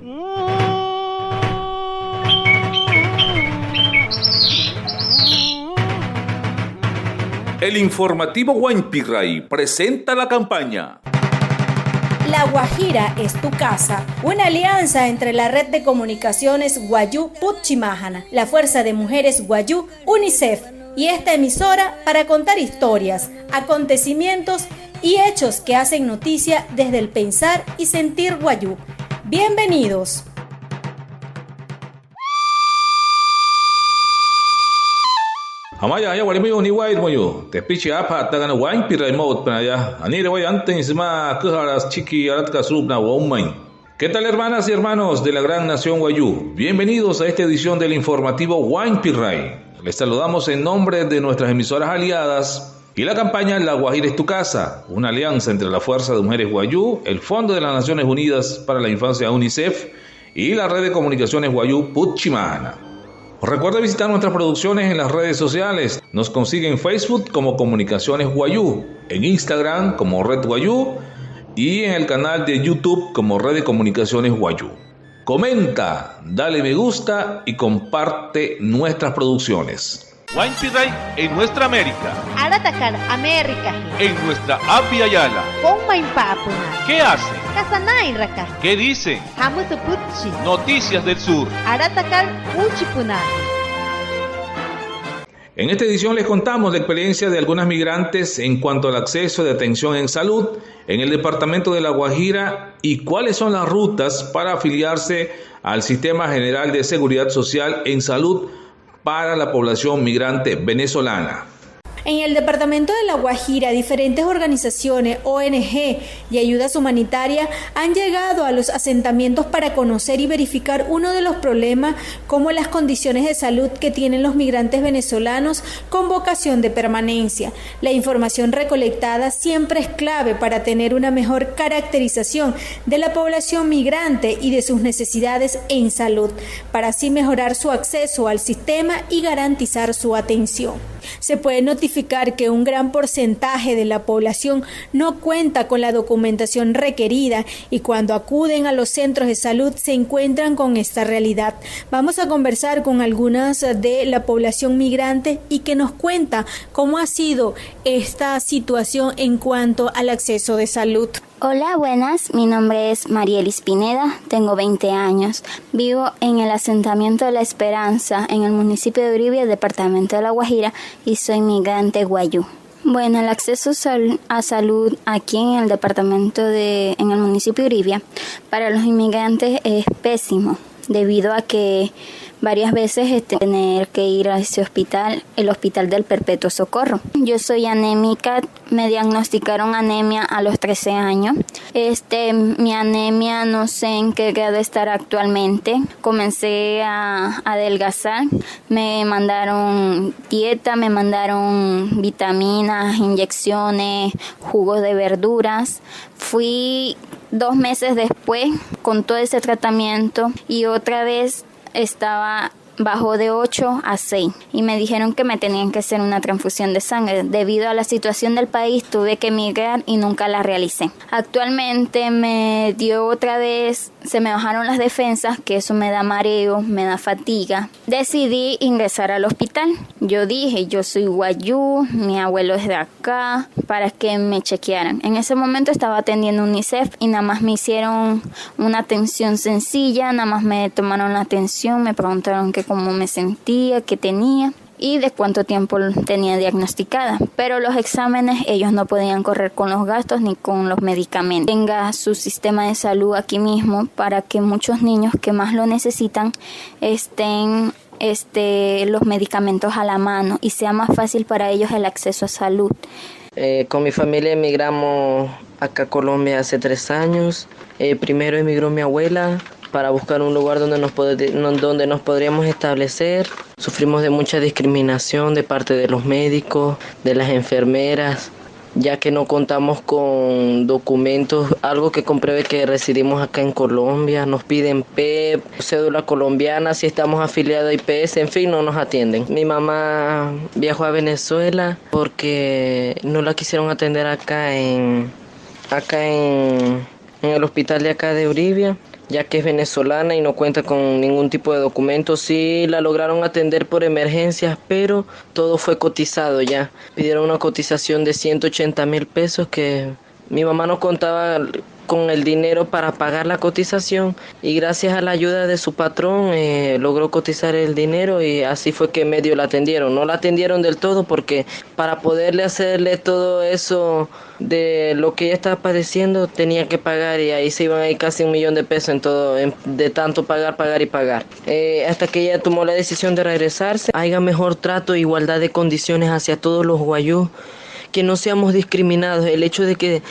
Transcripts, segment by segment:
El informativo Huaympirray presenta la campaña La Guajira es tu casa, una alianza entre la Red de Comunicaciones Wayuu Puchimahana, la Fuerza de Mujeres Wayuu, UNICEF y esta emisora para contar historias, acontecimientos y hechos que hacen noticia desde el pensar y sentir Wayuu. Bienvenidos. Amaya ya wali mayo ni wide mayo te pichi apa tagan wine pirai maut panaya ani le anten isma kuharas chiki aratka subna womain. ¿Qué tal, hermanas y hermanos de la gran nación Wayuu? Bienvenidos a esta edición del informativo Huaympirray. Les saludamos en nombre de nuestras emisoras aliadas y la campaña La Guajira es tu casa, una alianza entre la Fuerza de Mujeres Wayuu, el Fondo de las Naciones Unidas para la Infancia UNICEF y la Red de Comunicaciones Wayuu Puchimahana. Recuerda visitar nuestras producciones en las redes sociales. Nos consigue en Facebook como Comunicaciones Wayuu, en Instagram como Red Wayuu y en el canal de YouTube como Red de Comunicaciones Wayuu. Comenta, dale me gusta y comparte nuestras producciones. Huaympirray en nuestra América. Aratacar América. En nuestra Api Ayala. Ponmainpapuna. ¿Qué hace? Casanay Raka. ¿Qué dicen? Hamusupuchi. Noticias del Sur. Aratacar Uchipuna. En esta edición les contamos la experiencia de algunas migrantes en cuanto al acceso de atención en salud en el departamento de La Guajira y cuáles son las rutas para afiliarse al Sistema General de Seguridad Social en Salud para la población migrante venezolana. En el departamento de La Guajira, diferentes organizaciones, ONG y ayudas humanitarias han llegado a los asentamientos para conocer y verificar uno de los problemas como las condiciones de salud que tienen los migrantes venezolanos con vocación de permanencia. La información recolectada siempre es clave para tener una mejor caracterización de la población migrante y de sus necesidades en salud, para así mejorar su acceso al sistema y garantizar su atención. Se puede notificar que un gran porcentaje de la población no cuenta con la documentación requerida y cuando acuden a los centros de salud se encuentran con esta realidad. Vamos a conversar con algunas de la población migrante y que nos cuenta cómo ha sido esta situación en cuanto al acceso de salud. Hola, buenas. Mi nombre es Marielis Pineda, tengo 20 años. Vivo en el asentamiento de La Esperanza, en el municipio de Uribia, departamento de La Guajira, y soy migrante Wayuu. Bueno, el acceso a salud aquí en el en el municipio de Uribia, para los inmigrantes es pésimo, debido a que varias veces tener que ir a ese hospital, el Hospital del Perpetuo Socorro. Yo soy anémica, me diagnosticaron anemia a los 13 años. Mi anemia no sé en qué grado estará actualmente. Comencé a adelgazar, me mandaron dieta, me mandaron vitaminas, inyecciones, jugos de verduras. Fui 2 meses después con todo ese tratamiento y otra vez bajó de 8 a 6 y me dijeron que me tenían que hacer una transfusión de sangre. Debido a la situación del país tuve que emigrar y nunca la realicé. Actualmente me dio otra vez, se me bajaron las defensas, que eso me da mareo, me da fatiga. Decidí ingresar al hospital. Yo dije, yo soy Wayuu, mi abuelo es de acá, para que me chequearan. En ese momento estaba atendiendo UNICEF y nada más me hicieron una atención sencilla, nada más me tomaron la atención, me preguntaron que cómo me sentía, qué tenía y de cuánto tiempo tenía diagnosticada. Pero los exámenes ellos no podían correr con los gastos ni con los medicamentos. Tenga su sistema de salud aquí mismo para que muchos niños que más lo necesitan estén los medicamentos a la mano y sea más fácil para ellos el acceso a salud. Con mi familia emigramos acá a Colombia hace 3 años. Primero emigró mi abuela para buscar un lugar donde nos podríamos establecer. Sufrimos de mucha discriminación de parte de los médicos, de las enfermeras, ya que no contamos con documentos, algo que compruebe que residimos acá en Colombia. Nos piden PEP, cédula colombiana, si estamos afiliados a IPS, en fin, no nos atienden. Mi mamá viajó a Venezuela porque no la quisieron atender acá en en el hospital de acá de Uribia, ya que es venezolana y no cuenta con ningún tipo de documento. Sí la lograron atender por emergencias, pero todo fue cotizado ya. Pidieron una cotización de 180,000 pesos que mi mamá no contaba con el dinero para pagar la cotización y gracias a la ayuda de su patrón logró cotizar el dinero y así fue que medio la atendieron. No la atendieron del todo porque para poderle hacerle todo eso de lo que ella estaba padeciendo tenía que pagar y ahí se iban a ir casi 1,000,000 de pesos en todo, de tanto pagar y pagar. Hasta que ella tomó la decisión de regresarse, haya mejor trato e igualdad de condiciones hacia todos los guayú, que no seamos discriminados. El hecho de que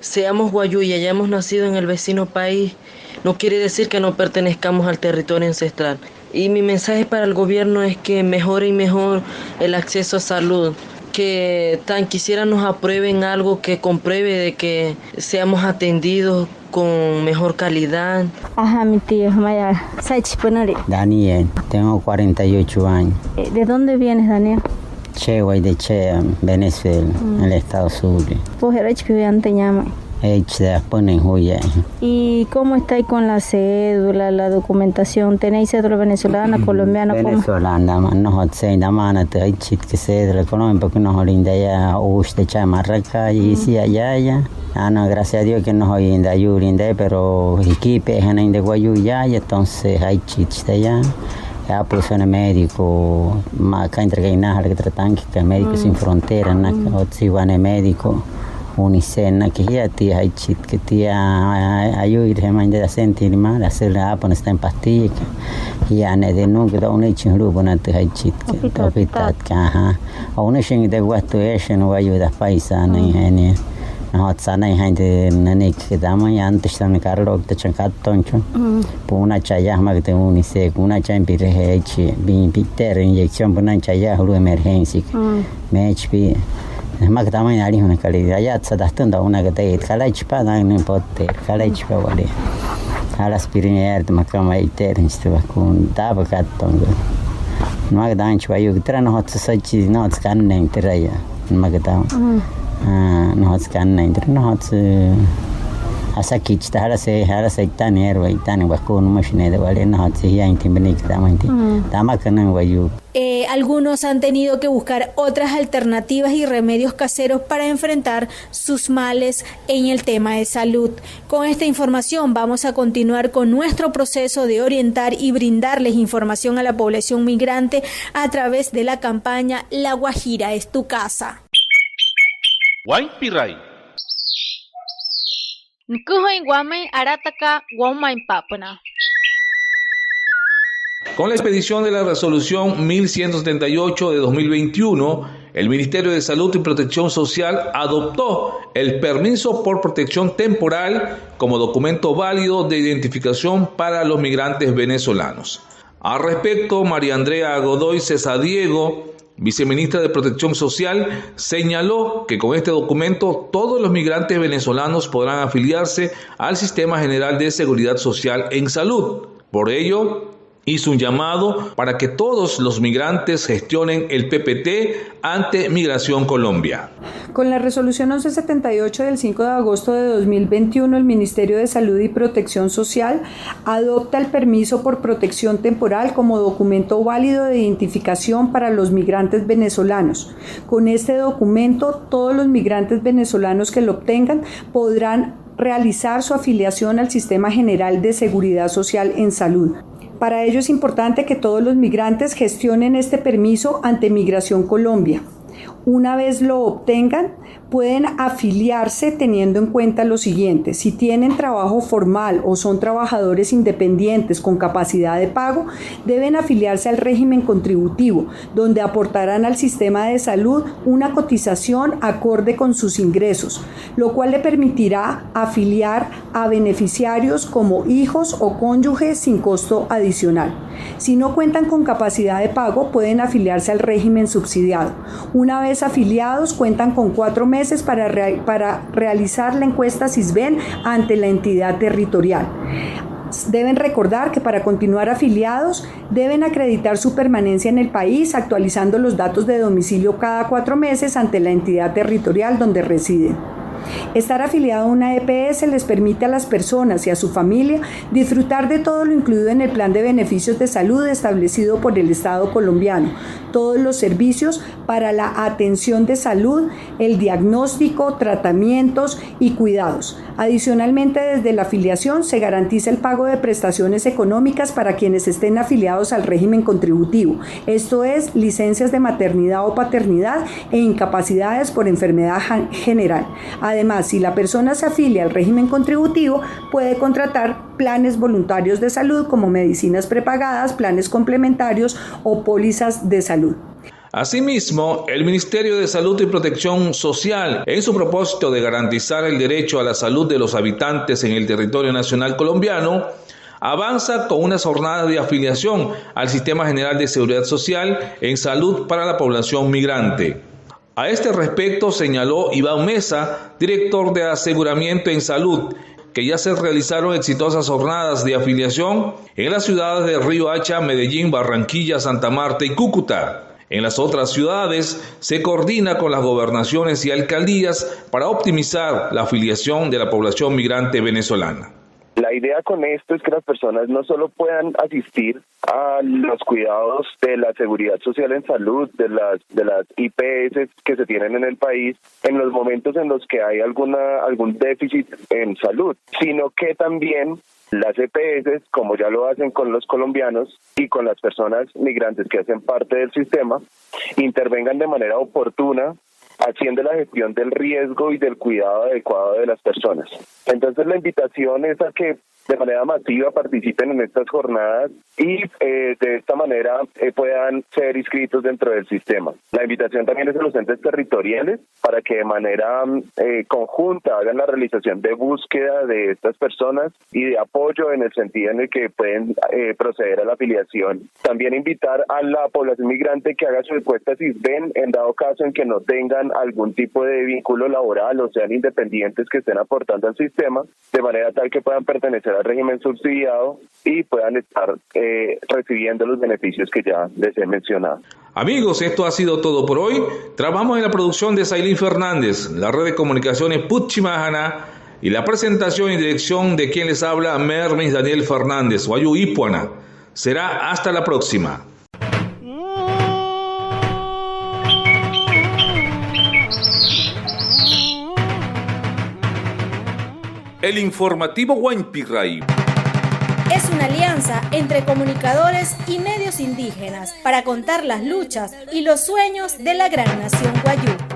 seamos guayú y hayamos nacido en el vecino país no quiere decir que no pertenezcamos al territorio ancestral. Y mi mensaje para el gobierno es que mejore y mejor el acceso a salud, que tan quisiera nos aprueben algo que compruebe de que seamos atendidos con mejor calidad. Ajá, mi tío, Maya. Daniel, tengo 48 años. ¿De dónde vienes, Daniel? Chegua de Chea, Venezuela, en el estado Zulia. Pues era te llama. ¿Y cómo estáis con la cédula, la documentación? ¿Tenéis cédula venezolana, colombiana? Venezolana, no sé, nada te hay chit que cédula colombiana porque nos linda ya de chamarraca y si allá ya. No, gracias a Dios que nos hoy linda linda, pero equipe es en de guayu ya, y entonces hay chits de allá. Ya pues un médico, acá entre que nada que tratan que médicos sin fronteras, na que van médico, UNICEF, na que ya tía hay chit que tía ayuda de manera de sentir mal, hacer la poner está en pastillas, y ya ne de nunca da un hecho grupo na te hay chit que hospital que ajá, a un hecho de guasto es no ayuda paisa na ingeniero. No, sana y gente nanik que dama y antes también Carlos te chancat toncho. Por una chaya más que te unice, una champire hechi, bin piter inyección por una chaya hulu emergencia. Me HP. Más que dama y nariz una calidad ya se da tunda una que te calach pa dan no pote, calach pa vale. A las pirinear te macama y ter instaba con daba catongo. Más que dan chua yo que tra no hot sachi no scan nem teraya. Más que dama. No es que no es asa kich hara se tan herba y tan con machine de vale no es ya intimbenik dama kanan wayu. Algunos han tenido que buscar otras alternativas y remedios caseros para enfrentar sus males en el tema de salud. Con esta información vamos a continuar con nuestro proceso de orientar y brindarles información a la población migrante a través de la campaña La Guajira es tu casa. Huaypiray. Nkuhoin guamay arataka guamain papuna. Con la expedición de la resolución 1178 de 2021, el Ministerio de Salud y Protección Social adoptó el permiso por protección temporal como documento válido de identificación para los migrantes venezolanos. Al respecto, María Andrea Godoy Cesadiego, viceministra de Protección Social, señaló que con este documento todos los migrantes venezolanos podrán afiliarse al Sistema General de Seguridad Social en Salud. Por ello, hizo un llamado para que todos los migrantes gestionen el PPT ante Migración Colombia. Con la resolución 1178 del 5 de agosto de 2021, el Ministerio de Salud y Protección Social adopta el permiso por protección temporal como documento válido de identificación para los migrantes venezolanos. Con este documento, todos los migrantes venezolanos que lo obtengan podrán realizar su afiliación al Sistema General de Seguridad Social en Salud. Para ello es importante que todos los migrantes gestionen este permiso ante Migración Colombia. Una vez lo obtengan, pueden afiliarse teniendo en cuenta lo siguiente: si tienen trabajo formal o son trabajadores independientes con capacidad de pago, deben afiliarse al régimen contributivo, donde aportarán al sistema de salud una cotización acorde con sus ingresos, lo cual le permitirá afiliar a beneficiarios como hijos o cónyuges sin costo adicional. Si no cuentan con capacidad de pago, pueden afiliarse al régimen subsidiado. Una vez afiliados, cuentan con 4 meses para realizar la encuesta SISBEN ante la entidad territorial. Deben recordar que para continuar afiliados deben acreditar su permanencia en el país actualizando los datos de domicilio cada 4 meses ante la entidad territorial donde residen. Estar afiliado a una EPS les permite a las personas y a su familia disfrutar de todo lo incluido en el plan de beneficios de salud establecido por el Estado colombiano, todos los servicios para la atención de salud, el diagnóstico, tratamientos y cuidados. Adicionalmente, desde la afiliación se garantiza el pago de prestaciones económicas para quienes estén afiliados al régimen contributivo, esto es, licencias de maternidad o paternidad e incapacidades por enfermedad general. Además, si la persona se afilia al régimen contributivo, puede contratar planes voluntarios de salud como medicinas prepagadas, planes complementarios o pólizas de salud. Asimismo, el Ministerio de Salud y Protección Social, en su propósito de garantizar el derecho a la salud de los habitantes en el territorio nacional colombiano, avanza con unas jornadas de afiliación al Sistema General de Seguridad Social en salud para la población migrante. A este respecto señaló Iván Mesa, director de Aseguramiento en Salud, que ya se realizaron exitosas jornadas de afiliación en las ciudades de Riohacha, Medellín, Barranquilla, Santa Marta y Cúcuta. En las otras ciudades se coordina con las gobernaciones y alcaldías para optimizar la afiliación de la población migrante venezolana. La idea con esto es que las personas no solo puedan asistir a los cuidados de la seguridad social en salud, de las IPS que se tienen en el país, en los momentos en los que hay algún déficit en salud, sino que también las EPS, como ya lo hacen con los colombianos y con las personas migrantes que hacen parte del sistema, intervengan de manera oportuna, haciendo la gestión del riesgo y del cuidado adecuado de las personas. Entonces la invitación es a que de manera masiva participen en estas jornadas y de esta manera puedan ser inscritos dentro del sistema. La invitación también es a los entes territoriales para que de manera conjunta hagan la realización de búsqueda de estas personas y de apoyo en el sentido en el que pueden proceder a la afiliación. También invitar a la población migrante que haga su encuesta SISBEN en dado caso en que no tengan algún tipo de vínculo laboral o sean independientes que estén aportando al sistema, de manera tal que puedan pertenecer al régimen subsidiado y puedan estar recibiendo los beneficios que ya les he mencionado. Amigos, esto ha sido todo por hoy. Trabajamos en la producción de Sailín Fernández, la red de comunicaciones Puchimajana y la presentación y dirección de quien les habla, Mermis Daniel Fernández, Guayú Ipuana. Será hasta la próxima. El informativo Huaypirray es una alianza entre comunicadores y medios indígenas para contar las luchas y los sueños de la gran nación Guayú.